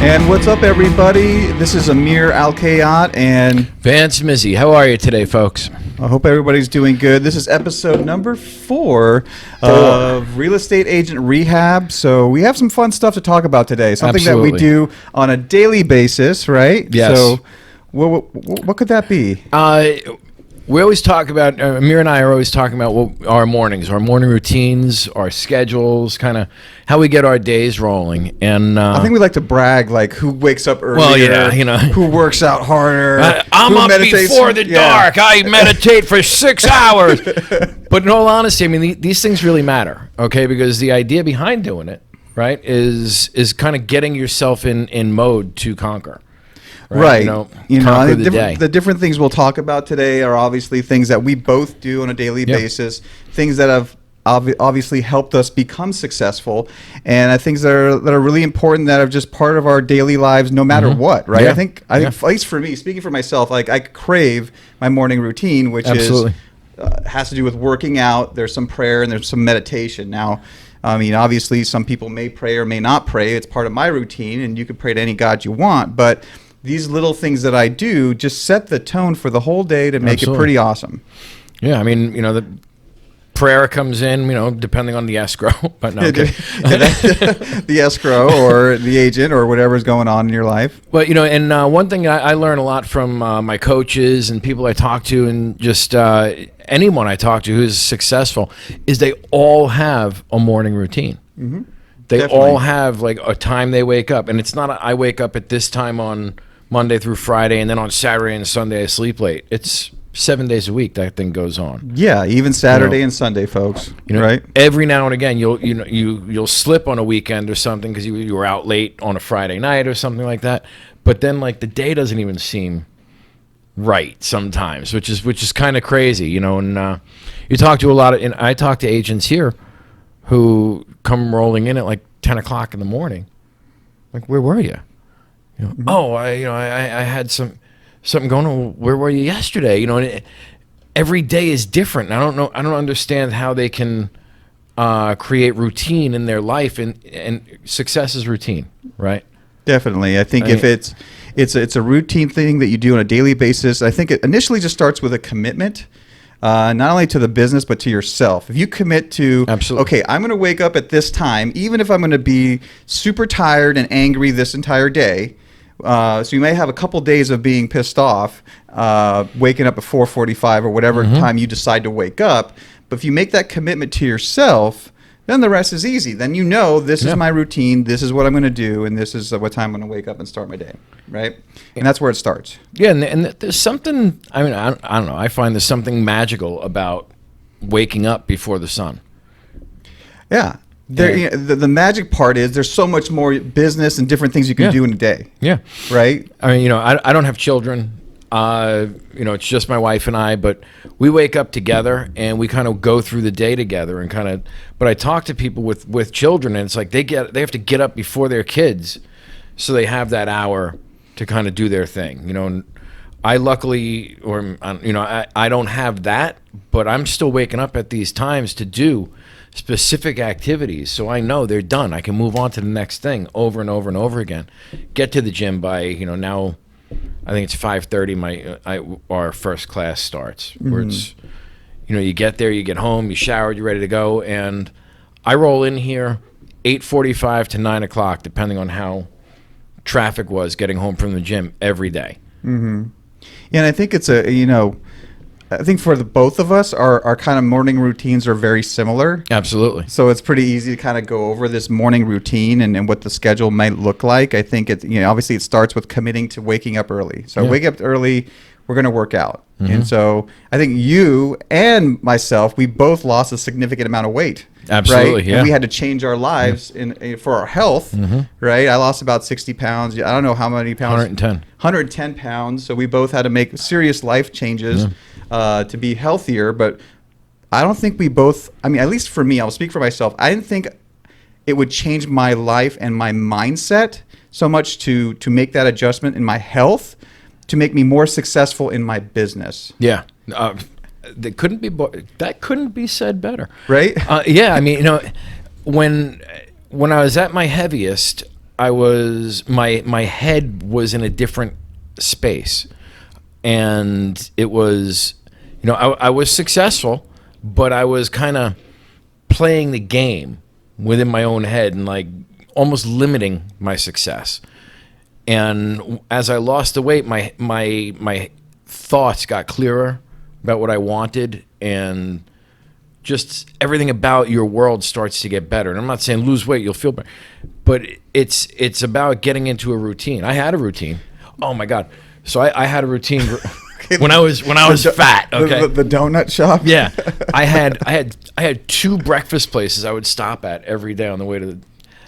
And what's up, everybody? This is Amir and Vance Mizzy. How are you today, folks? I hope everybody's doing good. This is episode number 4 of Real Estate Agent Rehab. So we have some fun stuff to talk about today. Something Absolutely. that we do on a daily basis, right? Yes. So what could that be? We always talk about, Amir and I are always talking about our mornings, our morning routines, our schedules, kind of how we get our days rolling. And I think we like to brag, like who wakes up earlier, well, yeah, you know, who works out harder. I'm who up meditates before the dark. I meditate for 6 hours. But in all honesty, I mean, these things really matter, okay? Because the idea behind doing it, right, is kind of getting yourself in mode to conquer. Right. The different things we'll talk about today are obviously things that we both do on a daily basis, things that have obviously helped us become successful, and things that are really important that are just part of our daily lives no matter what, right? Yeah. I think at least for me, speaking for myself, like I crave my morning routine, which Absolutely. has to do with working out. There's some prayer and there's some meditation. Now, I mean, obviously some people may pray or may not pray. It's part of my routine, and you can pray to any God you want, but these little things that I do just set the tone for the whole day to make it pretty awesome. Yeah, I mean, you know, the prayer comes in, you know, depending on the escrow. But no, okay. The escrow or the agent or whatever's going on in your life. But, you know, and one thing I learn a lot from my coaches and people I talk to, and just anyone I talk to who's successful, is they all have a morning routine. Mm-hmm. They Definitely. all have like a time they wake up. And it's not I wake up at this time on Monday through Friday, and then on Saturday and Sunday I sleep late. It's 7 days a week that thing goes on. Yeah, even Saturday and Sunday, folks. You know, right? Every now and again you'll slip on a weekend or something because you were out late on a Friday night or something like that. But then like the day doesn't even seem right sometimes, which is kind of crazy, you know. And you talk to a lot of, and I talk to agents here who come rolling in at like 10 o'clock in the morning. Like, where were you? You know, oh, I had something going on. Where were you yesterday? You know, and every day is different. I don't understand how they can create routine in their life, and success is routine, right? Definitely. I think if it's a routine thing that you do on a daily basis, I think it initially just starts with a commitment. Not only to the business, but to yourself. If you commit to, okay, I'm going to wake up at this time, even if I'm going to be super tired and angry this entire day. So you may have a couple days of being pissed off, waking up at 4:45 or whatever time you decide to wake up. But if you make that commitment to yourself, then the rest is easy. Then you know this is my routine, this is what I'm going to do, and this is what time I'm going to wake up and start my day, right? And that's where it starts. Yeah, and there's something, I mean, I don't know, I find there's something magical about waking up before the sun. Yeah. You know, the magic part is there's so much more business and different things you can do in a day. Yeah. Right? I mean, you know, I don't have children. You know, it's just my wife and I, but we wake up together and we kind of go through the day together and kind of, but I talk to people with children, and it's like they have to get up before their kids so they have that hour to kind of do their thing, you know. And I luckily, or, you know, I don't have that, but I'm still waking up at these times to do specific activities, so I know they're done. I can move on to the next thing over and over and over again. Get to the gym by, you know, now I think it's 5:30. Our first class starts, where it's, you know, you get there, you get home, you showered, you're ready to go, and I roll in here 8:45 to 9 o'clock, depending on how traffic was getting home from the gym every day. Mm-hmm. Yeah, and I think it's I think for the both of us, our kind of morning routines are very similar. Absolutely. So it's pretty easy to kind of go over this morning routine and what the schedule might look like. I think obviously it starts with committing to waking up early. So wake up early, we're going to work out. Mm-hmm. And so I think you and myself, we both lost a significant amount of weight. Absolutely, right? yeah. And we had to change our lives for our health, right? I lost about 60 pounds. I don't know how many pounds. 110 pounds. So we both had to make serious life changes to be healthier. But I don't think we both, I mean, at least for me, I'll speak for myself. I didn't think it would change my life and my mindset so much to make that adjustment in my health to make me more successful in my business. Yeah. That couldn't be said better. Right? Yeah, I mean, you know, when I was at my heaviest, my head was in a different space, and it was, I was successful, but I was kind of playing the game within my own head and like almost limiting my success. And as I lost the weight, my thoughts got clearer about what I wanted, and just everything about your world starts to get better. And I'm not saying lose weight, you'll feel better, but it's about getting into a routine. I had a routine. Oh my God. So I had a routine when I was fat. Okay. The donut shop. Yeah. I had 2 breakfast places I would stop at every day on the way to the,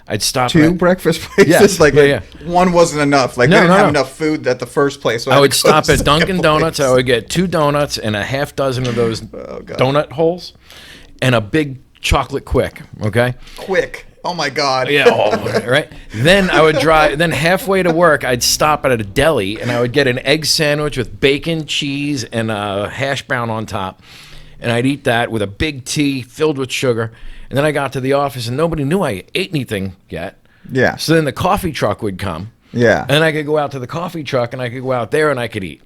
I'd stop 2 breakfast places. One wasn't enough. Like, they didn't have enough food at the first place. So I would stop at Dunkin' Donuts. I would get 2 donuts and a half dozen of those donut holes, and a big chocolate quick. Okay. Quick. Oh my God. Yeah. Right. Then I would drive. Then halfway to work, I'd stop at a deli and I would get an egg sandwich with bacon, cheese, and a hash brown on top, and I'd eat that with a big tea filled with sugar. And then I got to the office and nobody knew I ate anything yet. Yeah. So then the coffee truck would come. Yeah. And then I could go out to the coffee truck and I could go out there and I could eat.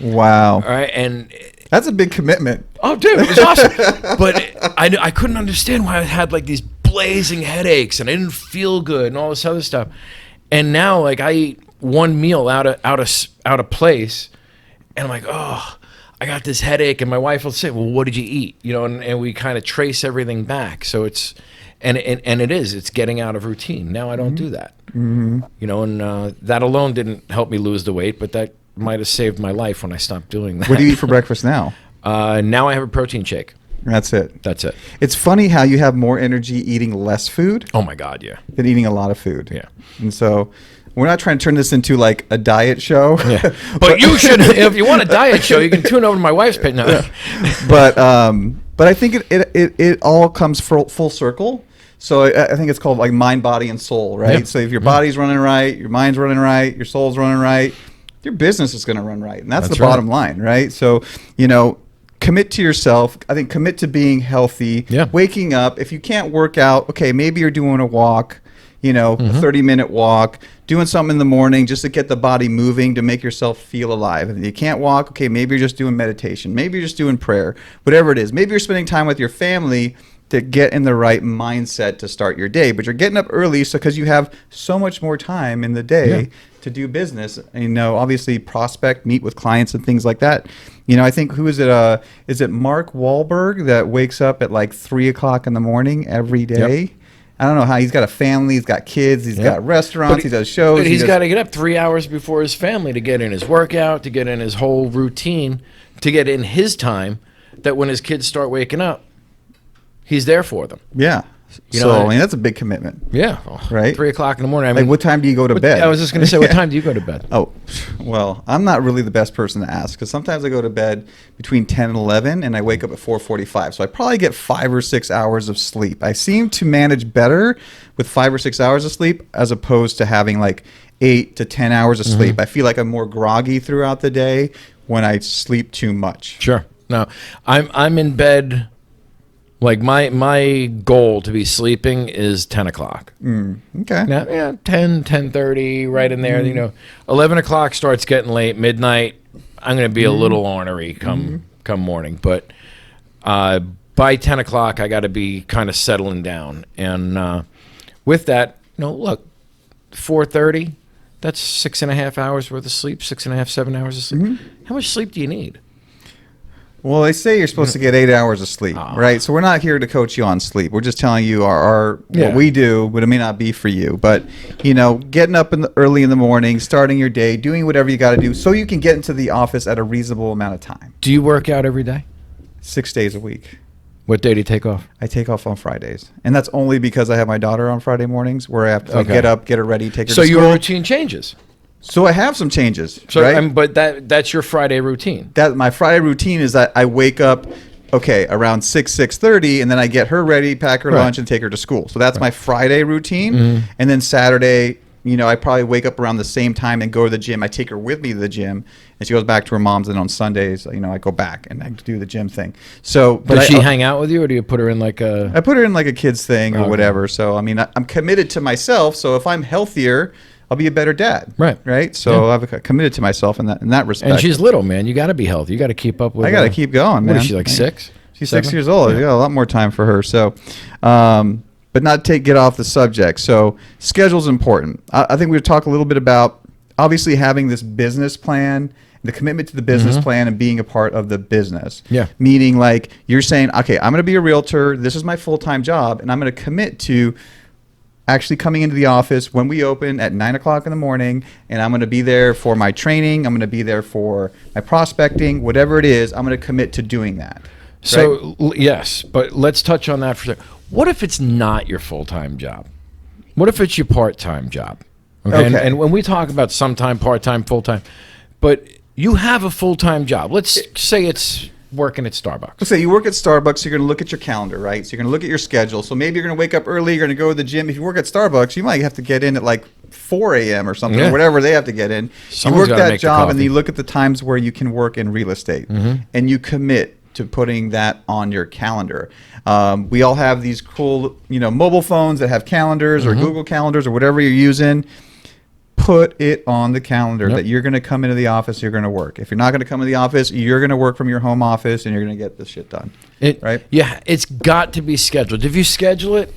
Wow. All right. And that's a big commitment. Oh, dude, it was awesome. But I couldn't understand why I had like these blazing headaches and I didn't feel good and all this other stuff. And now, like, I eat one meal out of place, and I'm like, oh, I got this headache, and my wife will say, well, what did you eat? And we kind of trace everything back. So it's it's getting out of routine. Now I don't do that. Mm-hmm. And that alone didn't help me lose the weight, but that might have saved my life when I stopped doing that. What do you eat for breakfast now? Now I have a protein shake. That's it. That's it. It's funny how you have more energy eating less food. Oh my God, yeah. Than eating a lot of food. Yeah. And so we're not trying to turn this into like a diet show. Yeah. But you should, if you want a diet show, you can tune over to my wife's page. No. But I think it all comes full circle. So I think it's called like mind, body, and soul, right? Yep. So if your body's running right, your mind's running right, your soul's running right, your business is going to run right. And that's the bottom line, right? So, commit to yourself. I think commit to being healthy, waking up. If you can't work out, okay, maybe you're doing a walk, a 30-minute walk, doing something in the morning just to get the body moving, to make yourself feel alive. And if you can't walk, okay, maybe you're just doing meditation. Maybe you're just doing prayer, whatever it is. Maybe you're spending time with your family to get in the right mindset to start your day. But you're getting up early because you have so much more time in the day to do business. Obviously prospect, meet with clients and things like that. I think, who is it? Is it Mark Wahlberg that wakes up at like 3 o'clock in the morning every day? Yep. I don't know how. He's got a family, he's got kids, he's got restaurants, he does shows. But he's got to get up 3 hours before his family to get in his workout, to get in his whole routine, to get in his time, that when his kids start waking up, he's there for them. Yeah. That's a big commitment. Yeah. Right? 3 o'clock in the morning. Like, what time do you go to bed? I was just going to say, what time do you go to bed? Oh, well, I'm not really the best person to ask, because sometimes I go to bed between 10 and 11, and I wake up at 4:45. So I probably get 5 or 6 hours of sleep. I seem to manage better with 5 or 6 hours of sleep as opposed to having like 8 to 10 hours of sleep. I feel like I'm more groggy throughout the day when I sleep too much. Sure. No, I'm in bed. Like my goal to be sleeping is 10 o'clock. Okay. Now, 10:30, right in there. 11 o'clock starts getting late. Midnight, I'm going to be a little ornery come morning. But by 10 o'clock, I got to be kind of settling down. And with that, look, 4:30, that's 6.5 hours worth of sleep, 6.5, 7 hours of sleep. How much sleep do you need? Well, they say you're supposed to get 8 hours of sleep, right? So we're not here to coach you on sleep. We're just telling you what we do, but it may not be for you. But, getting up early in the morning, starting your day, doing whatever you got to do so you can get into the office at a reasonable amount of time. Do you work out every day? 6 days a week. What day do you take off? I take off on Fridays. And that's only because I have my daughter on Friday mornings, where I have to get up, get her ready, take her to school. So your routine changes? So I have some changes, so, right? But that's your Friday routine. My Friday routine is that I wake up, around 6:30, and then I get her ready, pack her lunch, and take her to school. So that's my Friday routine. And then Saturday, I probably wake up around the same time and go to the gym. I take her with me to the gym, and she goes back to her mom's. And on Sundays, I go back and I do the gym thing. So, but does she hang out with you, or do you put her in like a? I put her in like a kids thing or whatever. So I mean, I'm committed to myself. So if I'm healthier, I'll be a better dad. Right. So I've committed to myself in that respect. And she's little, man. You got to be healthy. You got to keep up with. I got to keep going, man. What is she, like 6? She's 6 years old. Yeah, a lot more time for her. So, but not get off the subject. So schedule's important. I think we'll talk a little bit about obviously having this business plan, the commitment to the business plan, and being a part of the business. Yeah. Meaning like you're saying, okay, I'm going to be a realtor. This is my full-time job, and I'm going to commit to actually coming into the office when we open at 9 o'clock in the morning, and I'm going to be there for my training. I'm going to be there for my prospecting, whatever it is. I'm going to commit to doing that. So yes, but let's touch on that for a second. What if it's not your full-time job? What if it's your part-time job? Okay. And when we talk about sometime, part-time, full-time, but you have a full-time job. Let's say it's working at Starbucks. Let's say you work at Starbucks, you're going to look at your calendar, right? So you're going to look at your schedule. So maybe you're going to wake up early, you're going to go to the gym. If you work at Starbucks, you might have to get in at like 4 a.m. or something, or whatever they have to get in. Someone's you work that job, and then you look at the times where you can work in real estate, and you commit to putting that on your calendar. We all have these cool, mobile phones that have calendars or Google calendars or whatever you're using. Put it on the calendar that you're going to come into the office, you're going to work. If you're not going to come into the office, you're going to work from your home office, and you're going to get this shit done. Right? Yeah, it's got to be scheduled. If you schedule it,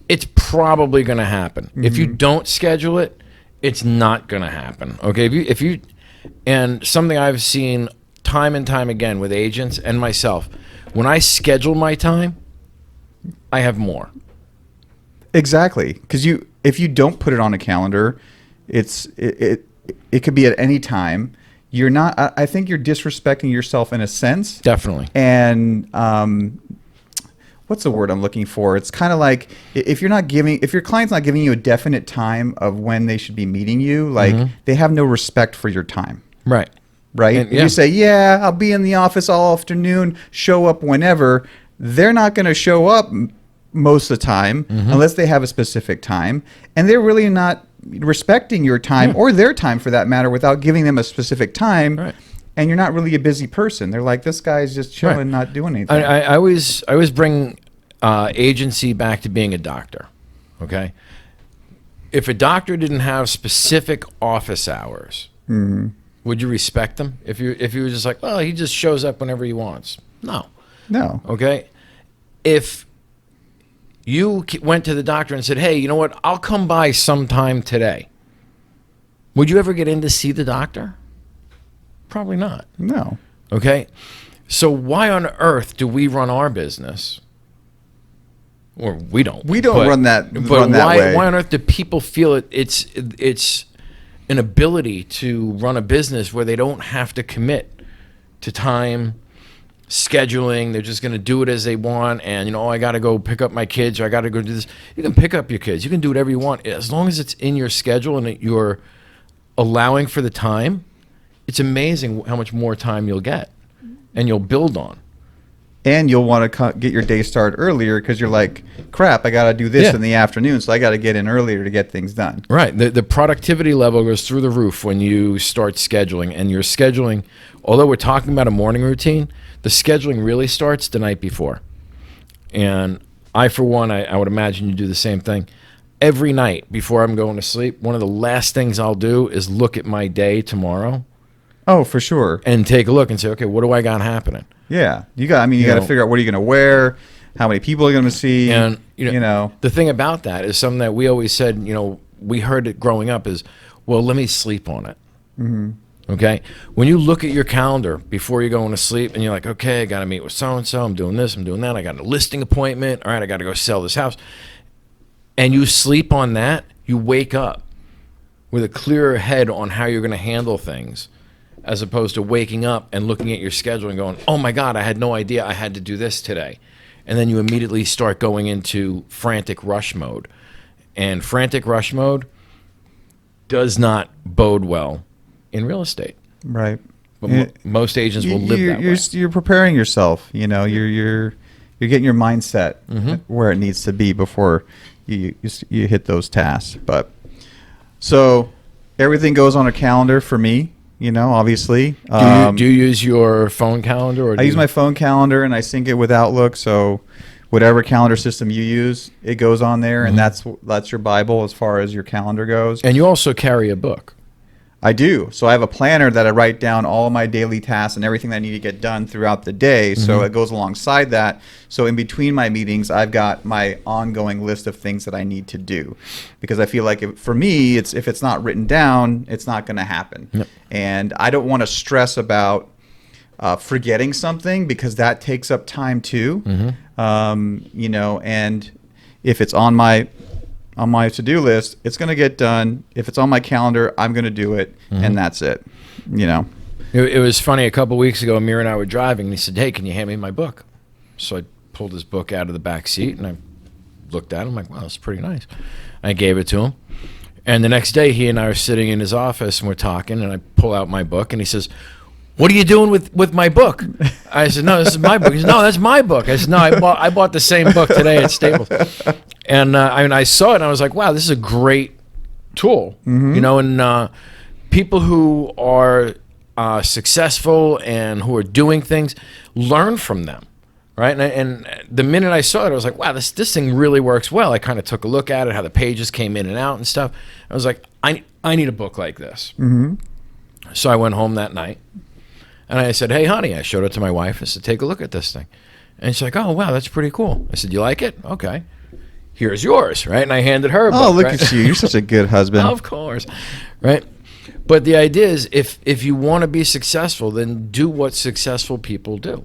it's probably going to happen. If you don't schedule it, it's not going to happen. Okay, if you, and something I've seen time and time again with agents and myself, when I schedule my time, I have more. Exactly, because if you don't put it on a calendar, it could be at any time. You're not. I think you're disrespecting yourself in a sense. Definitely. And what's the word I'm looking for? It's kind of like if your client's not giving you a definite time of when they should be meeting you, like they have no respect for your time. Right. And you say, yeah, I'll be in the office all afternoon, show up whenever. They're not going to show up most of the time unless they have a specific time. And they're really not respecting your time or their time for that matter without giving them a specific time. Right. And you're not really a busy person. They're like, this guy's just chilling, not doing anything. I always bring agency back to being a doctor, okay? If a doctor didn't have specific office hours, would you respect them? If you were just like, well, he just shows up whenever he wants. No. Okay? If you went to the doctor and said, hey, you know what? I'll come by sometime today. Would you ever get in to see the doctor? Probably not. No. Okay? So why on earth do we run our business? Or we don't. We don't run that way. Why on earth do people feel it's an ability to run a business where they don't have to commit to time, scheduling? They're just going to do it as they want, and I got to go pick up my kids, or I got to go do this. You can pick up your kids. You can do whatever you want as long as it's in your schedule and that you're allowing for the time. It's amazing how much more time you'll get, and you'll build on. And you'll want to get your day started earlier because you're like, crap, I got to do this in the afternoon, so I got to get in earlier to get things done. Right. The productivity level goes through the roof when you start scheduling. And you're scheduling, although we're talking about a morning routine, the scheduling really starts the night before. And I, for one, I would imagine you do the same thing. Every night before I'm going to sleep, one of the last things I'll do is look at my day tomorrow. Oh, for sure. And take a look and say, okay, what do I got happening? Yeah, you got to figure out what are you going to wear, how many people are going to see, and the thing about that is something that we always said. We heard it growing up is, well, let me sleep on it. Okay, when you look at your calendar before you're going to sleep, and you're like, okay, I got to meet with so and so. I'm doing this. I'm doing that. I got a listing appointment. All right, I got to go sell this house. And you sleep on that. You wake up with a clearer head on how you're going to handle things, as opposed to waking up and looking at your schedule and going, oh my God, I had no idea I had to do this today. And then you immediately start going into frantic rush mode. And frantic rush mode does not bode well in real estate. Right. But most agents will live that way. You're preparing yourself. You're getting your mindset where it needs to be before you hit those tasks. But So everything goes on a calendar for me, obviously. Do you use your phone calendar? Or I use my phone calendar and I sync it with Outlook. So whatever calendar system you use, it goes on there, and that's your Bible as far as your calendar goes. And you also carry a book. I do. So I have a planner that I write down all of my daily tasks and everything that I need to get done throughout the day. So it goes alongside that. So in between my meetings, I've got my ongoing list of things that I need to do, because I feel like for me, if it's not written down, it's not going to happen. Yep. And I don't want to stress about forgetting something, because that takes up time too. And if it's on my to-do list, it's going to get done. If it's on my calendar, I'm going to do it, and that's it. It was funny. A couple of weeks ago, Amir and I were driving, and he said, "Hey, can you hand me my book?" So I pulled his book out of the back seat, and I looked at it. I'm like, "Wow, that's pretty nice." I gave it to him, and the next day, he and I are sitting in his office, and we're talking, and I pull out my book, and he says, "What are you doing with my book?" I said, "No, this is my book." He said, "No, that's my book." I said, "No, I bought the same book today at Staples." And I saw it, and I was like, "Wow, this is a great tool." And people who are successful and who are doing things, learn from them, right? And the minute I saw it, I was like, "Wow, this thing really works well." I kind of took a look at it, how the pages came in and out and stuff. I was like, I need a book like this. So I went home that night. And I said, "Hey, honey," I showed it to my wife. I said, "Take a look at this thing." And she's like, "Oh, wow, that's pretty cool." I said, "You like it? Okay. Here's yours," right? And I handed her a book. Oh, look at you. You're such a good husband. Of course, right? But the idea is, if you want to be successful, then do what successful people do.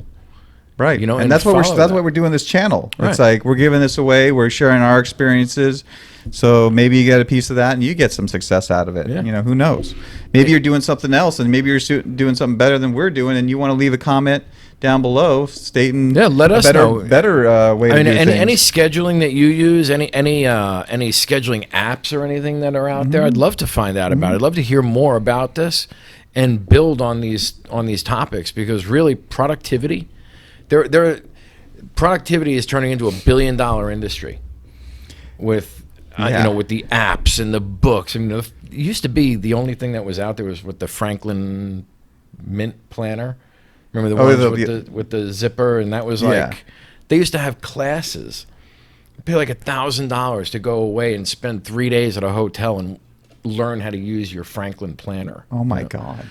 Right. And that's what we're doing this channel. Right. It's like we're giving this away. We're sharing our experiences. So maybe you get a piece of that and you get some success out of it. Yeah. Who knows? Maybe you're doing something else, and maybe you're doing something better than we're doing, and you want to leave a comment down below stating let us know better way to do things. Any scheduling that you use, any scheduling apps or anything that are out there, I'd love to find out about it. I'd love to hear more about this and build on these topics, because really productivity is turning into $1 billion industry with with the apps and the books. I mean, it used to be the only thing that was out there was with the Franklin Mint Planner. Remember the ones with the zipper, and that was like they used to have classes. Pay like $1,000 to go away and spend 3 days at a hotel and learn how to use your Franklin Planner. Oh my God!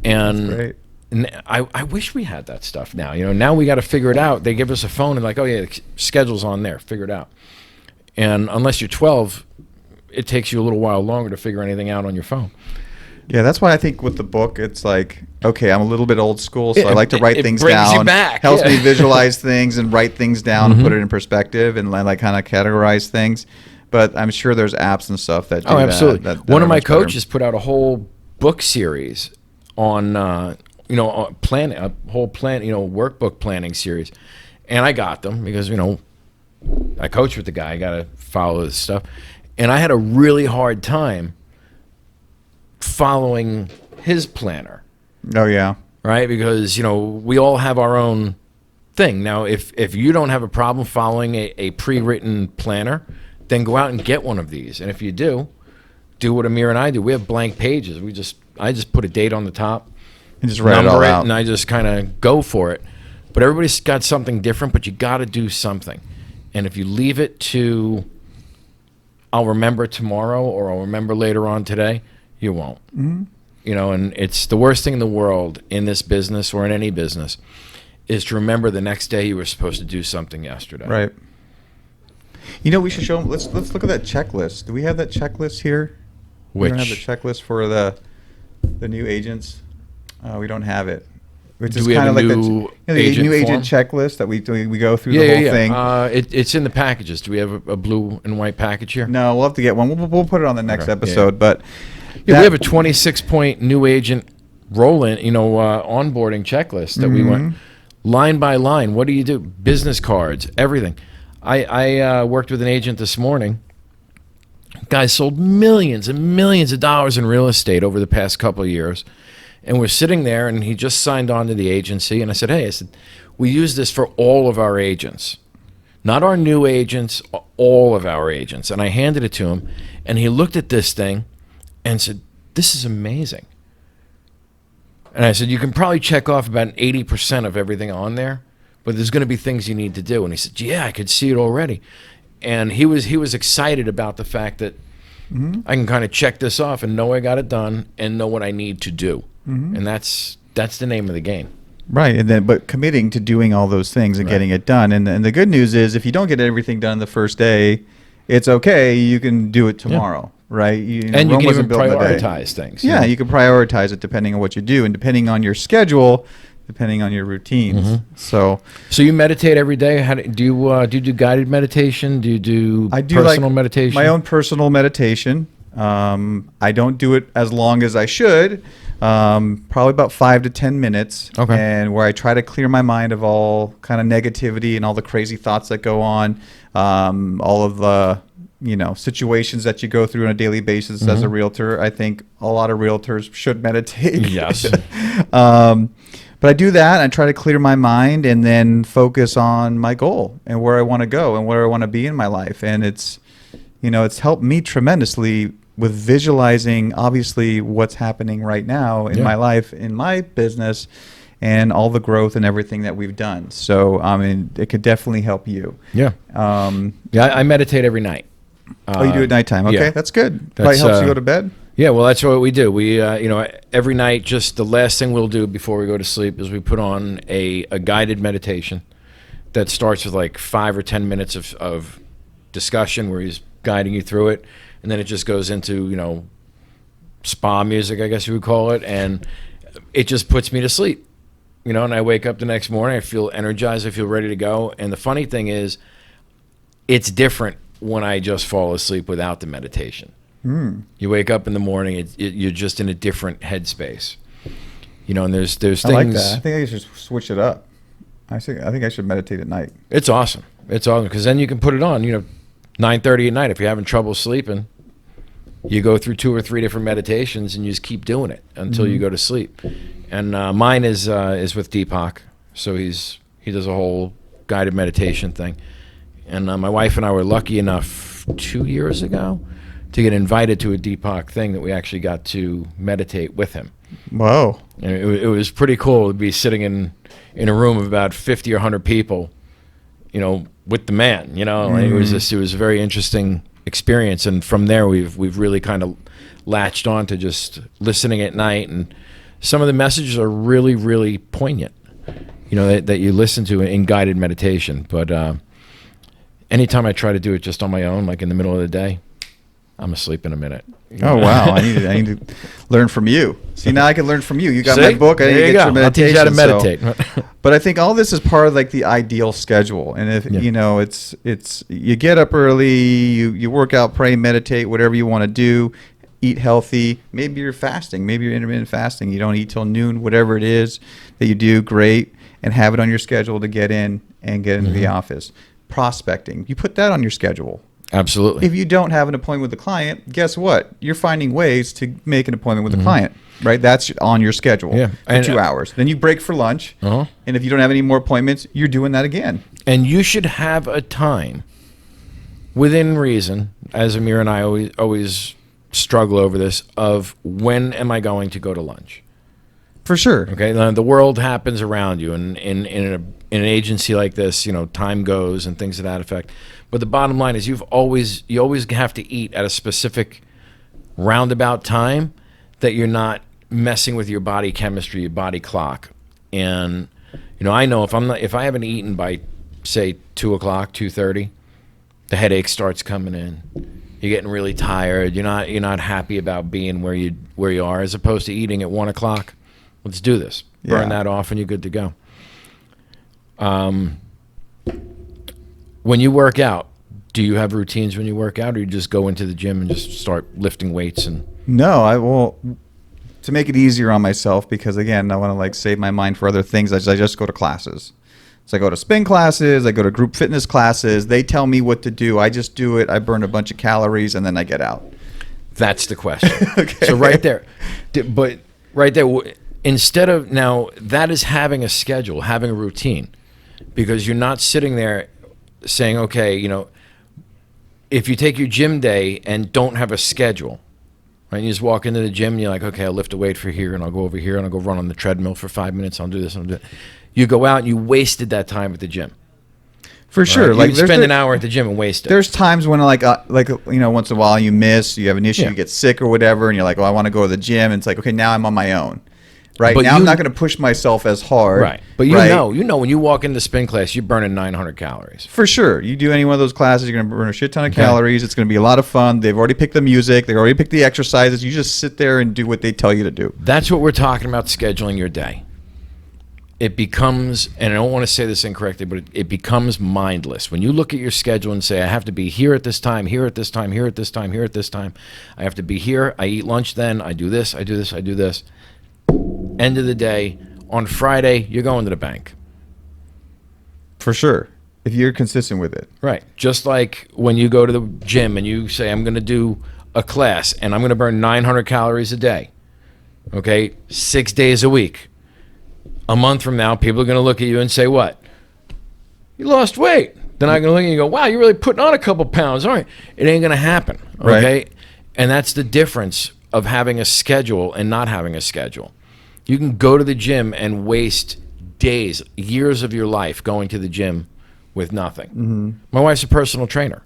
And that's great. And I wish we had that stuff now. Now we got to figure it out. They give us a phone and like, "Oh yeah, the schedule's on there. Figure it out." And unless you're 12, it takes you a little while longer to figure anything out on your phone. Yeah, that's why I think with the book, it's like, okay, I'm a little bit old school, so I like to write things down. You back. Helps me visualize things and write things down and put it in perspective and like kind of categorize things. But I'm sure there's apps and stuff that do that. Absolutely. That One of my coaches put out a whole book series on, planning, a whole workbook planning series. And I got them because, I coach with the guy. I got to follow his stuff. And I had a really hard time following his planner. Oh, yeah. Right? Because, we all have our own thing. Now, if you don't have a problem following a pre-written planner, then go out and get one of these. And if you do what Amir and I do. We have blank pages. I just put a date on the top. And just write it all out. And I just kind of go for it. But everybody's got something different, but you got to do something. And if you leave it to, "I'll remember tomorrow," or "I'll remember later on today," you won't. And it's the worst thing in the world in this business or in any business is to remember the next day you were supposed to do something yesterday. Right. We should show them. Let's look at that checklist. Do we have that checklist here? We don't have the checklist for the new agents. We don't have it. Which is kind of like the new agent checklist that we go through the whole thing. It's in the packages. Do we have a blue and white package here? No, we'll have to get one. We'll put it on the next episode. But we have a 26-point new agent roll-in, onboarding checklist that we went line by line. What do you do? Business cards, everything. I worked with an agent this morning. Guy sold millions and millions of dollars in real estate over the past couple of years. And we're sitting there, and he just signed on to the agency. And I said, we use this for all of our agents. Not our new agents, all of our agents. And I handed it to him, and he looked at this thing, and said, "This is amazing." And I said, "You can probably check off about 80% of everything on there, but there's going to be things you need to do." And he said, "Yeah, I could see it already." And he was excited about the fact that I can kind of check this off and know I got it done and know what I need to do. And that's the name of the game. Right, and then but committing to doing all those things and getting it done. And the good news is, if you don't get everything done the first day, it's okay. You can do it tomorrow, right? And you can even prioritize things. Yeah, you can prioritize it depending on what you do and depending on your schedule, depending on your routines. So you meditate every day. How do you do guided meditation? Do you do personal meditation? My own personal meditation. I don't do it as long as I should. Probably about 5 to 10 minutes. Okay. And where I try to clear my mind of all kind of negativity and all the crazy thoughts that go on, all of the situations that you go through on a daily basis as a realtor. I think a lot of realtors should meditate. Yes. But I do that. I try to clear my mind and then focus on my goal and where I want to go and where I want to be in my life. And it's helped me tremendously with visualizing, obviously, what's happening right now in my life, in my business, and all the growth and everything that we've done. So, I mean, it could definitely help you. Yeah. I meditate every night. You do it at nighttime. Okay, yeah. That's good. Probably helps you go to bed. Yeah, well, that's what we do. We, every night, just the last thing we'll do before we go to sleep is we put on a guided meditation that starts with like 5 or 10 minutes of discussion where he's guiding you through it. And then it just goes into, spa music, I guess you would call it. And it just puts me to sleep, and I wake up the next morning. I feel energized. I feel ready to go. And the funny thing is, it's different when I just fall asleep without the meditation. You wake up in the morning, you're just in a different headspace. And there's things. I like that. I think I should switch it up. I think I should meditate at night. It's awesome. It's awesome because then you can put it on, 9:30 at night. If you're having trouble sleeping, you go through 2 or 3 different meditations and you just keep doing it until you go to sleep. And mine is with Deepak, so he does a whole guided meditation thing. And my wife and I were lucky enough 2 years ago to get invited to a Deepak thing that we actually got to meditate with him. Whoa! And it was pretty cool to be sitting in a room of about 50 or 100 people, with the man. It was a very interesting experience, and from there we've really kind of latched on to just listening at night, and some of the messages are really, really poignant, that you listen to in guided meditation. But anytime I try to do it just on my own, like in the middle of the day, I'm asleep in a minute. Oh wow! I need to learn from you. See, now I can learn from you. You got See? my book. I need to get your meditation. I'll teach you how to meditate. But I think all this is part of like the ideal schedule. And if it's you get up early, you work out, pray, meditate, whatever you want to do, eat healthy. Maybe you're fasting. Maybe you're intermittent fasting. You don't eat till noon. Whatever it is that you do, great, and have it on your schedule to get in and get into the office. Prospecting. You put that on your schedule. Absolutely. If you don't have an appointment with the client, guess what? You're finding ways to make an appointment with the client, right? That's on your schedule for 2 hours. Then you break for lunch, and if you don't have any more appointments, you're doing that again. And you should have a time within reason, as Amir and I always struggle over this, of when am I going to go to lunch? For sure. Okay, now, the world happens around you, and in an agency like this, time goes and things to that effect. But the bottom line is you always have to eat at a specific roundabout time that you're not messing with your body chemistry, your body clock. And I know if I haven't eaten by say 2:00, 2:30, the headache starts coming in. You're getting really tired. You're not happy about being where you are, as opposed to eating at 1:00. Let's do this. Burn that off, and you're good to go. When you work out, do you have routines when you work out, or you just go into the gym and just start lifting weights? And no, I will, to make it easier on myself, because again, I want to save my mind for other things. I just go to classes. So I go to spin classes, I go to group fitness classes. They tell me what to do. I just do it. I burn a bunch of calories, and then I get out. That's the question. Okay. So right there, instead of, now that is having a schedule, having a routine, because you're not sitting there saying, okay, if you take your gym day and don't have a schedule, Right? You just walk into the gym and you're like, okay, I'll lift a weight for here and I'll go over here and I'll go run on the treadmill for 5 minutes. I'll do this and I'll do that. You go out and you wasted that time at the gym. For sure. Right? Like you spend an hour at the gym and waste it. There's times when like once in a while you miss, you have an issue, you get sick or whatever, and you're like, well, I want to go to the gym. And it's like, okay, now I'm on my own. Right but now, I'm not going to push myself as hard. Right, but you know, when you walk into spin class, you're burning 900 calories for sure. You do any one of those classes, you're going to burn a shit ton of calories. It's going to be a lot of fun. They've already picked the music. They've already picked the exercises. You just sit there and do what they tell you to do. That's what we're talking about. Scheduling your day. It becomes, and I don't want to say this incorrectly, but it becomes mindless when you look at your schedule and say, I have to be here at this time, here at this time, here at this time, here at this time. I have to be here. I eat lunch then. I do this. I do this. I do this. End of the day, on Friday, you're going to the bank. For sure, if you're consistent with it. Right. Just like when you go to the gym and you say, I'm going to do a class and I'm going to burn 900 calories a day. Okay? 6 days a week. A month from now, people are going to look at you and say, what? You lost weight. They're not going to look at you and go, wow, you're really putting on a couple pounds. All right. It ain't going to happen. Okay? Right. And that's the difference of having a schedule and not having a schedule. You can go to the gym and waste days, years of your life going to the gym with nothing. Mm-hmm. My wife's a personal trainer,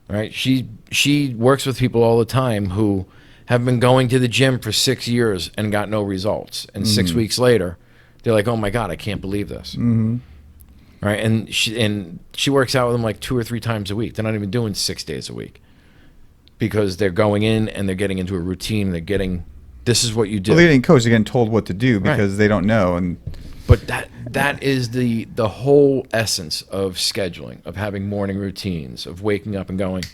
right? She works with people all the time who have been going to the gym for 6 years and got no results. And 6 weeks later, they're like, oh my God, I can't believe this. Mm-hmm. Right? And she works out with them like 2 or 3 times a week. They're not even doing 6 days a week because they're going in and they're getting into a routine. They're getting... This is what you do. Well, they're getting coached. They're getting told what to do because they don't know. But that is the whole essence of scheduling, of having morning routines, of waking up and going,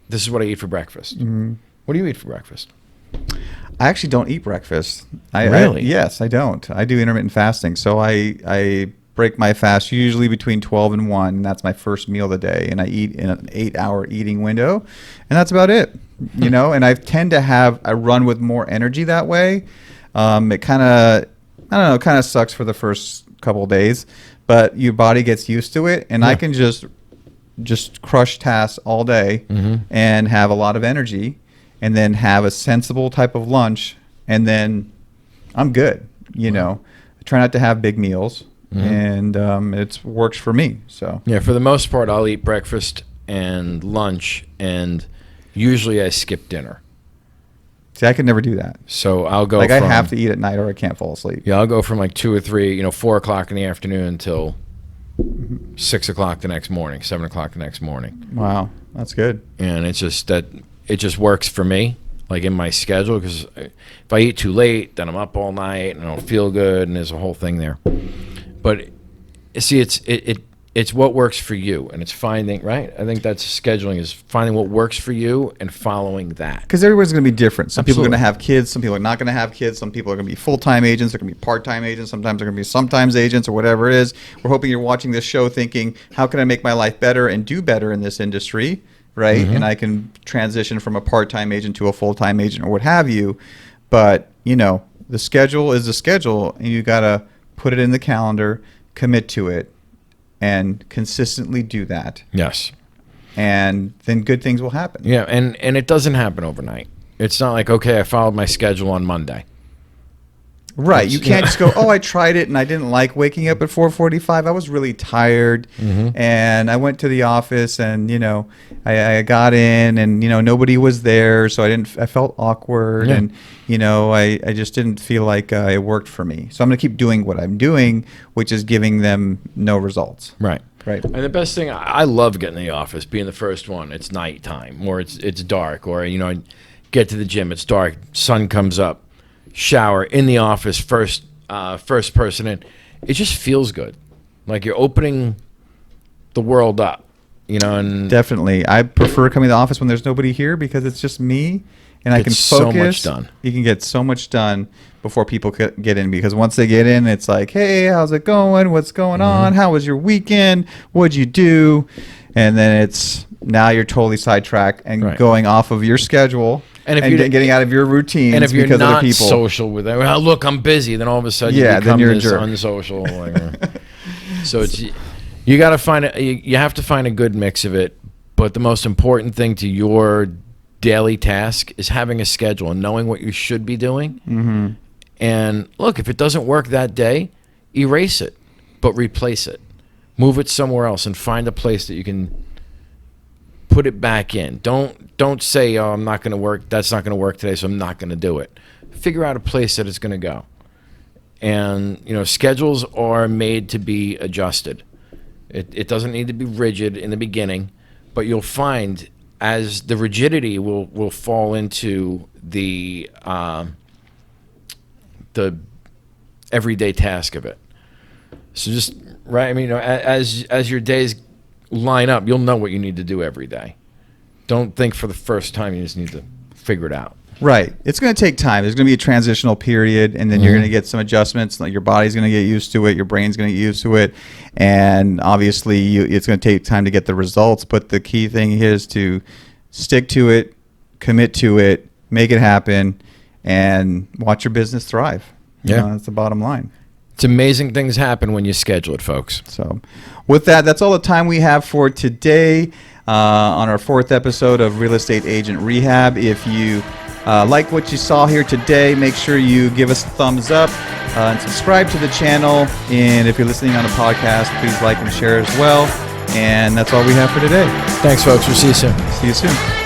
this is what I eat for breakfast. Mm-hmm. What do you eat for breakfast? I actually don't eat breakfast. Really? Yes, I don't. I do intermittent fasting. So I break my fast usually between 12 and 1. And that's my first meal of the day. And I eat in an 8-hour eating window. And that's about it. You know, and I tend to I run with more energy that way. It kind of, I don't know, kind of sucks for the first couple of days, but your body gets used to it. And I can just crush tasks all day and have a lot of energy and then have a sensible type of lunch. And then I'm good. You know, I try not to have big meals and it works for me. So yeah, for the most part, I'll eat breakfast and lunch and usually I skip dinner. See, I could never do that. So I'll go I have to eat at night or I can't fall asleep. Yeah, I'll go from like 2 or 3, 4 o'clock in the afternoon until 6 o'clock the next morning, 7 o'clock the next morning. Wow, that's good. And it's just that it just works for me, like in my schedule, because if I eat too late, then I'm up all night and I don't feel good, and there's a whole thing there. But see, it's what works for you, and it's finding, right? I think that's scheduling, is finding what works for you and following that. Because everyone's going to be different. Some people are going to have kids. Some people are not going to have kids. Some people are going to be full-time agents. They're going to be part-time agents. Sometimes they're going to be sometimes agents or whatever it is. We're hoping you're watching this show thinking, how can I make my life better and do better in this industry, right? And I can transition from a part-time agent to a full-time agent or what have you. But, the schedule is the schedule, and you got to put it in the calendar, commit to it, and consistently do that. Yes. And then good things will happen. Yeah, and it doesn't happen overnight. It's not like, okay, I followed my schedule on Monday. Right. You can't just go, I tried it and I didn't like waking up at 4:45. I was really tired. And I went to the office and, I got in and, nobody was there. So I felt awkward and, I just didn't feel like it worked for me. So I'm going to keep doing what I'm doing, which is giving them no results. Right. Right. And the best thing, I love getting in the office, being the first one. It's nighttime or it's dark or, I get to the gym, it's dark, sun comes up. Shower in the office, first person in. It just feels good, like you're opening the world up, and definitely I prefer coming to the office when there's nobody here because it's just me and I can focus. So much done. You can get so much done before people get in, because once they get in, it's like, hey, how's it going, what's going on, how was your weekend, what'd you do? And then it's now you're totally sidetracked and going off of your schedule. And if you're getting out of your routine, and if you're because not other people. Social with them, well, look, I'm busy. Then all of a sudden, you become then you're this a jerk. Unsocial. So you got to find you have to find a good mix of it. But the most important thing to your daily task is having a schedule and knowing what you should be doing. Mm-hmm. And look, if it doesn't work that day, erase it, but replace it. Move it somewhere else and find a place that you can put it back in. Don't say, oh, I'm not going to work. That's not going to work today, so I'm not going to do it. Figure out a place that it's going to go. And, schedules are made to be adjusted. It doesn't need to be rigid in the beginning, but you'll find as the rigidity will fall into the everyday task of it. So just, right, I mean, as your days line up, you'll know what you need to do every day. Don't think for the first time you just need to figure it out. Right. It's going to take time. There's going to be a transitional period, and then you're going to get some adjustments. Like your body's going to get used to it. Your brain's going to get used to it. And obviously, it's going to take time to get the results. But the key thing here is to stick to it, commit to it, make it happen, and watch your business thrive. Yeah. That's the bottom line. It's amazing things happen when you schedule it, folks. So with that, that's all the time we have for today on our 4th episode of Real Estate Agent Rehab. If you like what you saw here today, make sure you give us a thumbs up and subscribe to the channel. And if you're listening on a podcast, please like and share as well. And that's all we have for today. Thanks, folks. We'll see you soon. See you soon.